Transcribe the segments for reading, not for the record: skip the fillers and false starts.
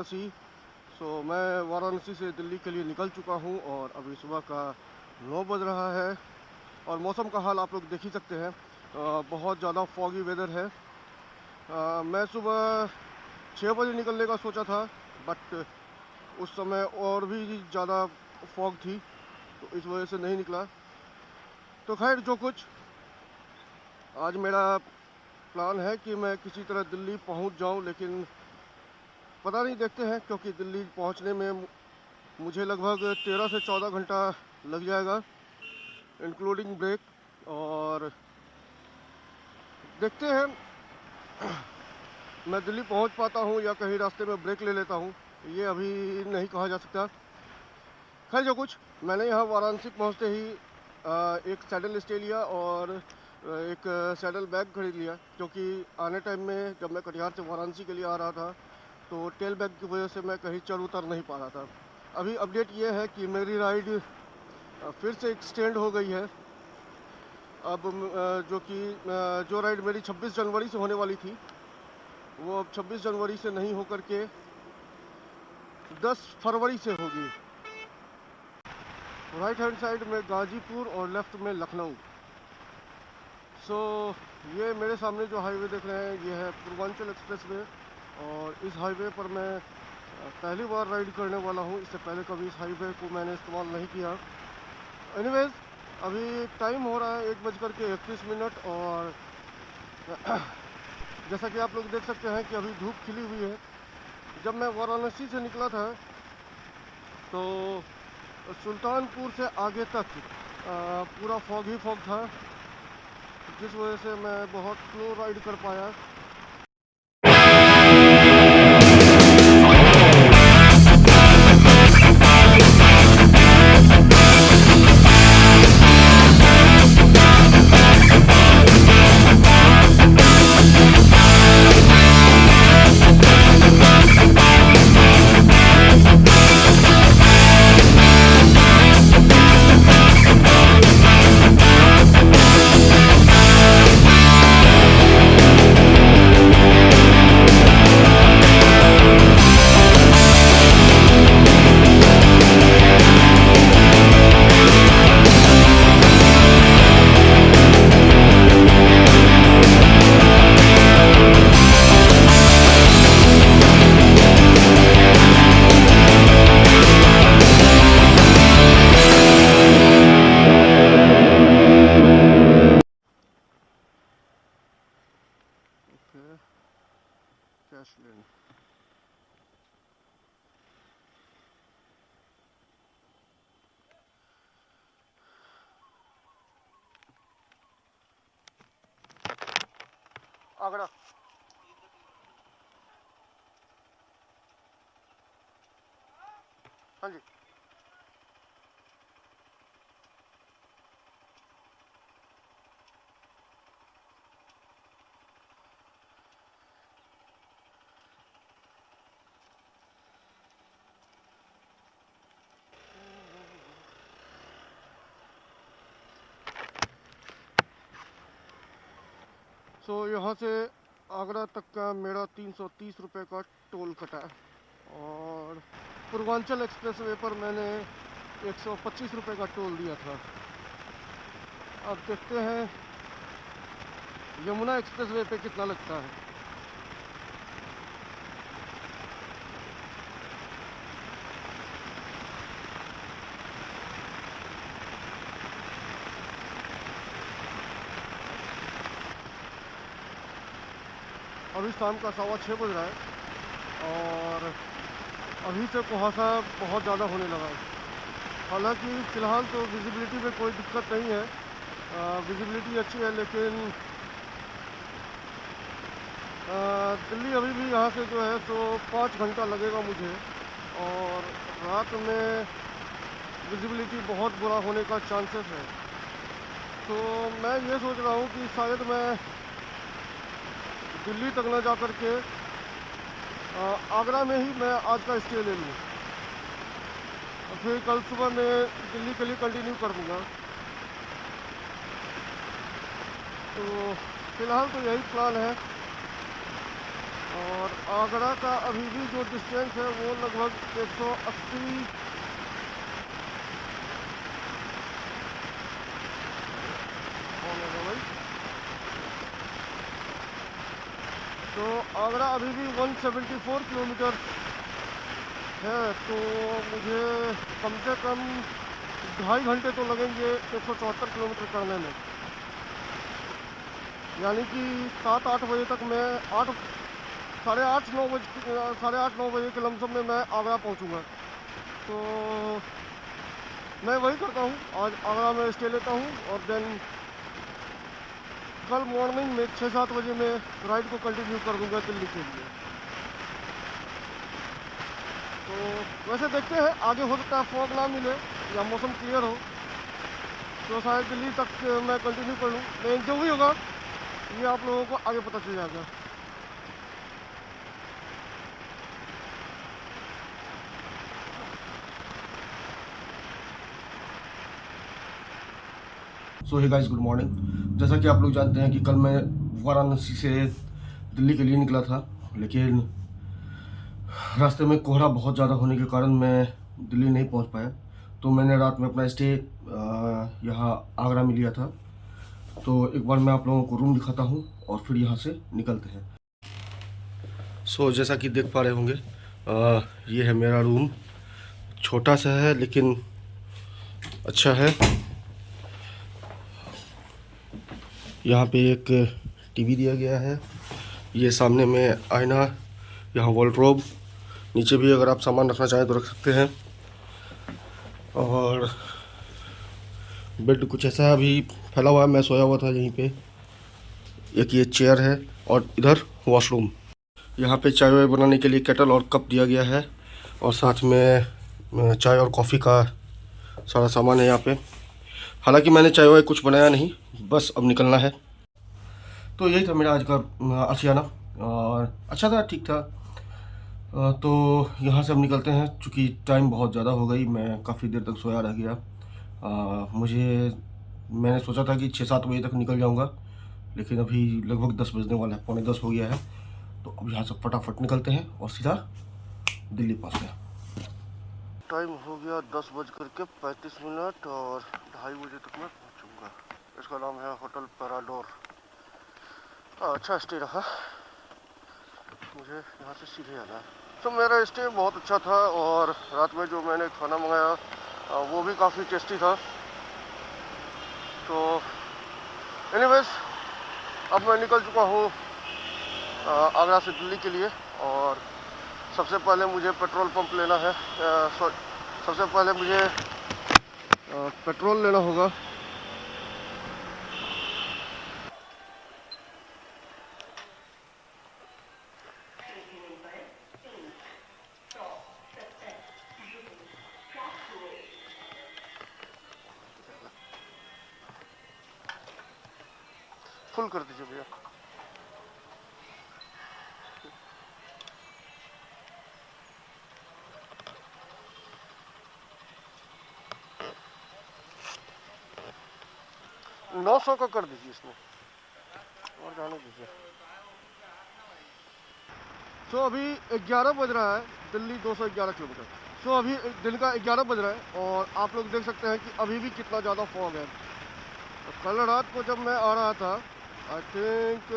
वाराणसी। मैं वाराणसी से दिल्ली के लिए निकल चुका हूँ और अभी सुबह का 9 बज रहा है और मौसम का हाल आप लोग देख ही सकते हैं। बहुत ज़्यादा फॉगी वेदर है। मैं सुबह 6 बजे निकलने का सोचा था, बट उस समय और भी ज़्यादा फॉग थी, तो इस वजह से नहीं निकला। तो खैर, जो कुछ, आज मेरा प्लान है कि मैं किसी तरह दिल्ली पहुंच जाऊं, लेकिन पता नहीं, देखते हैं, क्योंकि दिल्ली पहुंचने में मुझे लगभग 13 से 14 घंटा लग जाएगा, इंक्लूडिंग ब्रेक। और देखते हैं मैं दिल्ली पहुंच पाता हूं या कहीं रास्ते में ब्रेक ले लेता हूं, ये अभी नहीं कहा जा सकता। खैर, जो कुछ, मैंने यहाँ वाराणसी पहुँचते ही एक सैडल स्टे लिया और एक सैडल बैग खरीद लिया, क्योंकि आने टाइम में जब मैं कटिहार से वाराणसी के लिए आ रहा था तो टेल बैग की वजह से मैं कहीं चढ़ उतर नहीं पा रहा था। अभी अपडेट ये है कि मेरी राइड फिर से एक्सटेंड हो गई है। अब जो राइड मेरी 26 जनवरी से होने वाली थी, वो अब 26 जनवरी से नहीं होकर के 10 फरवरी से होगी। राइट हैंड साइड में गाजीपुर और लेफ्ट में लखनऊ। ये मेरे सामने जो हाईवे देख रहे हैं, ये है पूर्वांचल एक्सप्रेस वे, और इस हाईवे पर मैं पहली बार राइड करने वाला हूँ। इससे पहले कभी इस हाईवे को मैंने इस्तेमाल नहीं किया। एनीवेज, अभी टाइम हो रहा है 1:31 और जैसा कि आप लोग देख सकते हैं कि अभी धूप खिली हुई है। जब मैं वाराणसी से निकला था तो सुल्तानपुर से आगे तक पूरा फॉग ही फॉग था, जिस वजह से मैं बहुत स्लो राइड कर पाया। कैश लेन, आगरा। हाँ जी। यहाँ से आगरा तक का मेरा 330 रुपये का टोल कटा, और पूर्वांचल एक्सप्रेस वे पर मैंने 125 रुपये का टोल दिया था। अब देखते हैं यमुना एक्सप्रेस वे पे कितना लगता है। अभी शाम का 6:15 बज रहा है और अभी से कुहासा बहुत ज़्यादा होने लगा है। हालांकि फ़िलहाल तो विजिबिलिटी में कोई दिक्कत नहीं है, विजिबिलिटी अच्छी है, लेकिन दिल्ली अभी भी यहाँ से जो है तो 5 घंटा लगेगा मुझे, और रात में विजिबिलिटी बहुत बुरा होने का चांसेस है। तो मैं ये सोच रहा हूँ कि शायद मैं दिल्ली तक न जा कर के आगरा में ही मैं आज का स्टे ले लूँ, और फिर कल सुबह मैं दिल्ली के लिए कंटिन्यू कर दूँगा। तो फ़िलहाल तो यही प्लान है। और आगरा का अभी भी जो डिस्टेंस है वो लगभग 180 कौन होगा भाई। तो आगरा अभी भी 174 किलोमीटर है, तो मुझे कम से कम 2.5 घंटे तो लगेंगे 174 किलोमीटर करने में। यानी कि 7-8 बजे तक मैं 8 साढ़े आठ 9 बजे के लमसम में मैं आगरा पहुंचूंगा। तो मैं वही करता हूँ, आज आगरा में स्टे लेता हूँ और देन कल मॉर्निंग में 6-7 बजे मैं राइड को कंटिन्यू कर दूंगा दिल्ली के लिए। तो वैसे देखते हैं, आगे हो सकता है फॉग ना मिले या मौसम क्लियर हो, तो शायद दिल्ली तक मैं कंटिन्यू कर लूँ। लेकिन जो भी होगा ये आप लोगों को आगे पता चल जाएगा। सो हे गाइस, गुड मॉर्निंग। जैसा कि आप लोग जानते हैं कि कल मैं वाराणसी से दिल्ली के लिए निकला था, लेकिन रास्ते में कोहरा बहुत ज़्यादा होने के कारण मैं दिल्ली नहीं पहुंच पाया। तो मैंने रात में अपना स्टे यहाँ आगरा में लिया था। तो एक बार मैं आप लोगों को रूम दिखाता हूँ और फिर यहाँ से निकलते हैं। सो जैसा कि देख पा रहे होंगे, ये है मेरा रूम। छोटा सा है लेकिन अच्छा है। यहाँ पे एक टीवी दिया गया है, ये सामने में आईना, यहाँ वॉलड्रॉब, नीचे भी अगर आप सामान रखना चाहें तो रख सकते हैं। और बेड कुछ ऐसा अभी फैला हुआ है, मैं सोया हुआ था यहीं पे। एक ये चेयर है और इधर वॉशरूम। यहाँ पे चाय वाय बनाने के लिए केटल और कप दिया गया है, और साथ में चाय और कॉफ़ी का सारा सामान है यहाँ पे। हालांकि मैंने चाय वाय कुछ बनाया नहीं, बस अब निकलना है। तो यही था मेरा आज का आशियाना, और अच्छा था, ठीक था। तो यहाँ से हम निकलते हैं, चूँकि टाइम बहुत ज़्यादा हो गई, मैं काफ़ी देर तक सोया रह गया। मैंने सोचा था कि 6-7 बजे तक निकल जाऊँगा, लेकिन अभी लगभग 10 बजने वाला है, 9:45 हो गया है। तो अब यहाँ से फटाफट निकलते हैं और सीधा दिल्ली पहुँचते हैं। टाइम हो गया 10:35 और 2:30 बजे तक मैं पहुँचूँगा। इसका नाम है होटल पैराडोर। अच्छा स्टे रहा, मुझे यहाँ से सीधे आना है। तो मेरा स्टे बहुत अच्छा था, और रात में जो मैंने खाना मंगाया वो भी काफ़ी टेस्टी था। तो एनीवेज, अब मैं निकल चुका हूँ आगरा से दिल्ली के लिए, और सबसे पहले मुझे पेट्रोल पंप लेना है। सबसे पहले मुझे पेट्रोल लेना होगा। फुल कर दीजिए भैया। $900 का कर दीजिए इसमें, और जाने दीजिए। सो अभी 11 बज रहा है, दिल्ली 211 किलोमीटर। सो अभी दिन का 11 बज रहा है, और आप लोग देख सकते हैं कि अभी भी कितना ज़्यादा फॉग है। तो कल रात को जब मैं आ रहा था, आई थिंक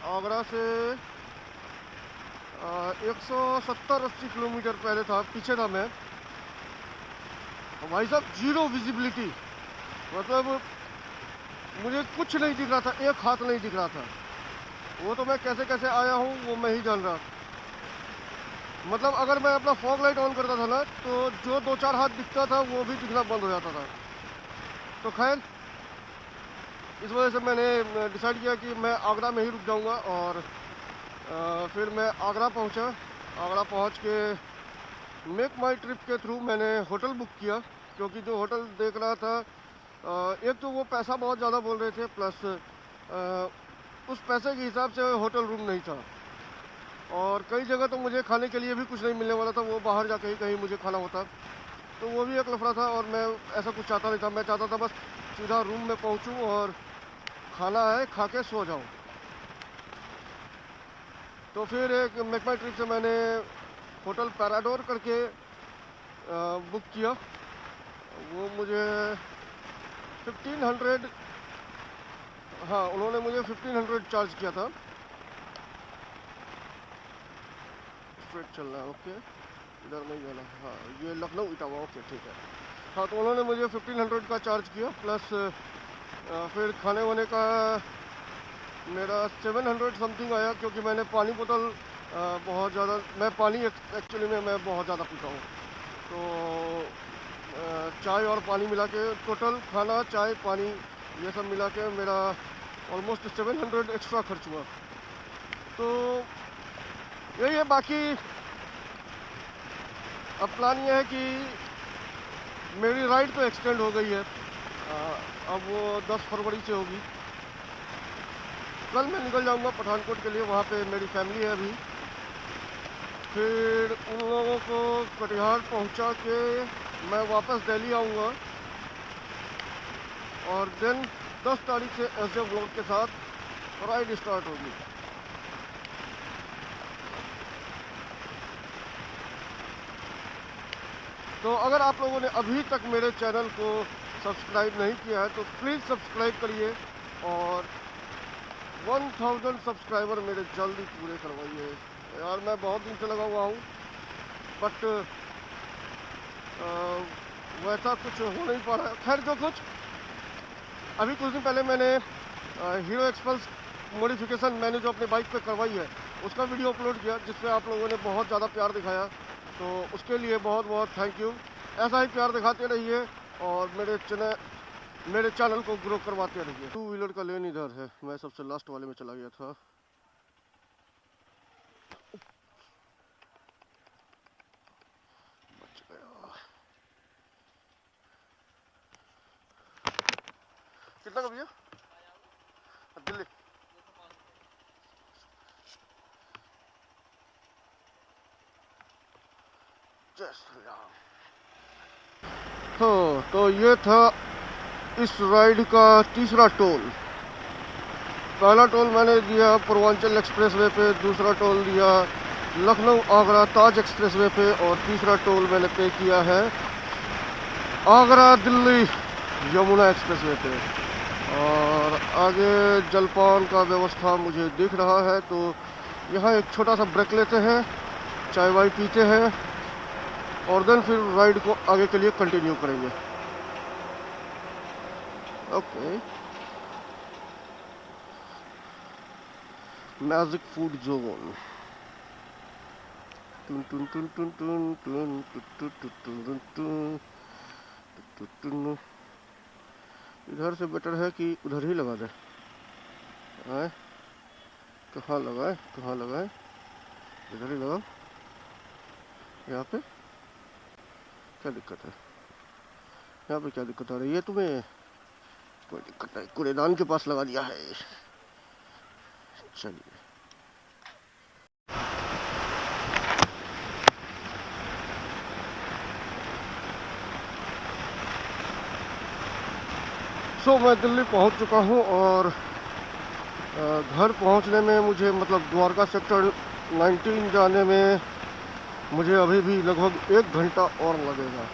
आगरा से 170-80 किलोमीटर पहले था, पीछे था मैं। भाई साहब, जीरो विजिबिलिटी, मतलब मुझे कुछ नहीं दिख रहा था, एक हाथ नहीं दिख रहा था। वो तो मैं कैसे कैसे आया हूँ वो मैं ही जान रहा। मतलब अगर मैं अपना फॉग लाइट ऑन करता था ना, तो जो 2-4 हाथ दिखता था वो भी दिखना बंद हो जाता था। तो खैर, इस वजह से मैंने डिसाइड किया कि मैं आगरा में ही रुक जाऊंगा, और फिर मैं आगरा पहुंचा। आगरा पहुंच के मेक माई ट्रिप के थ्रू मैंने होटल बुक किया, क्योंकि जो होटल देख रहा था, एक तो वो पैसा बहुत ज़्यादा बोल रहे थे, प्लस उस पैसे के हिसाब से होटल रूम नहीं था। और कई जगह तो मुझे खाने के लिए भी कुछ नहीं मिलने वाला था, वो बाहर जाके ही कहीं मुझे खाना होता। तो वो भी एक लफड़ा था, और मैं ऐसा कुछ चाहता नहीं था। मैं चाहता था बस सीधा रूम में पहुंचूं और खाना है खा के सो जाऊं। तो फिर एक मेक माई ट्रिप से मैंने होटल पैराडोर करके बुक किया। वो मुझे 1500, हाँ उन्होंने मुझे 1500 चार्ज किया था। स्ट्रेट चलना है, ओके, इधर नहीं जाना, हाँ ये लखनऊ इटावा, ओके ठीक है। हाँ तो उन्होंने मुझे 1500 का चार्ज किया, प्लस फिर खाने वाने का मेरा 700 समथिंग आया, क्योंकि मैंने पानी बोतल बहुत ज़्यादा, मैं पानी एक्चुअली में मैं बहुत ज़्यादा पीता हूँ। तो चाय और पानी मिला के टोटल खाना चाय पानी ये सब मिला के मेरा ऑलमोस्ट 700 एक्स्ट्रा खर्च हुआ। तो यही है, बाकी अब प्लान ये है कि मेरी राइड तो एक्सटेंड हो गई है, अब वो 10 फरवरी से होगी। कल मैं निकल जाऊंगा पठानकोट के लिए, वहाँ पे मेरी फैमिली है अभी। फिर उन लोगों को कटिहार पहुँचा के मैं वापस दिल्ली आऊँगा, और देन 10 तारीख से एसजे ब्लॉग के साथ राइड स्टार्ट होगी। तो अगर आप लोगों ने अभी तक मेरे चैनल को सब्सक्राइब नहीं किया है तो प्लीज़ सब्सक्राइब करिए, और 1000 सब्सक्राइबर मेरे जल्दी पूरे करवाइए। यार मैं बहुत दिन से लगा हुआ हूँ, बट वैसा कुछ हो नहीं पा रहा है। खैर जो कुछ, अभी कुछ दिन पहले मैंने हीरो एक्सपल्स मॉडिफिकेशन मैंने जो अपने बाइक पे करवाई है उसका वीडियो अपलोड किया, जिसमें आप लोगों ने बहुत ज़्यादा प्यार दिखाया, तो उसके लिए बहुत बहुत थैंक यू। ऐसा ही प्यार दिखाते रहिए और मेरे चैनल को ग्रो करवाते रहिए। 2 व्हीलर का लेन इधर है, मैं सबसे लास्ट वाले में चला गया था। बच गया। कितना का भैया? दिल्ली जय श्री राम। तो ये था इस राइड का तीसरा टोल। पहला टोल मैंने दिया पूर्वांचल एक्सप्रेसवे पे, दूसरा टोल दिया लखनऊ आगरा ताज एक्सप्रेसवे पे, और तीसरा टोल मैंने पे किया है आगरा दिल्ली यमुना एक्सप्रेसवे पे। और आगे जलपान का व्यवस्था मुझे दिख रहा है, तो यहाँ एक छोटा सा ब्रेक लेते हैं, चाय वाय पीते हैं, और देन फिर राइड को आगे के लिए कंटिन्यू करेंगे। Okay, magic food zone. टुन टुन टुन टुन टुन टुन टुन टुन टुन टुन। इधर से बेटर है कि उधर ही लगा दे। कहाँ लगाए, कहाँ लगाए? इधर ही लगाओ। यहाँ पे क्या दिक्कत है? यहाँ पे क्या दिक्कत आ रही है तुम्हें? कोई दिक्कत नहीं, कूड़ेदान के पास लगा दिया है। चलिए, मैं दिल्ली पहुंच चुका हूं, और घर पहुंचने में मुझे, मतलब द्वारका सेक्टर 19 जाने में मुझे अभी भी लगभग 1 घंटा और लगेगा।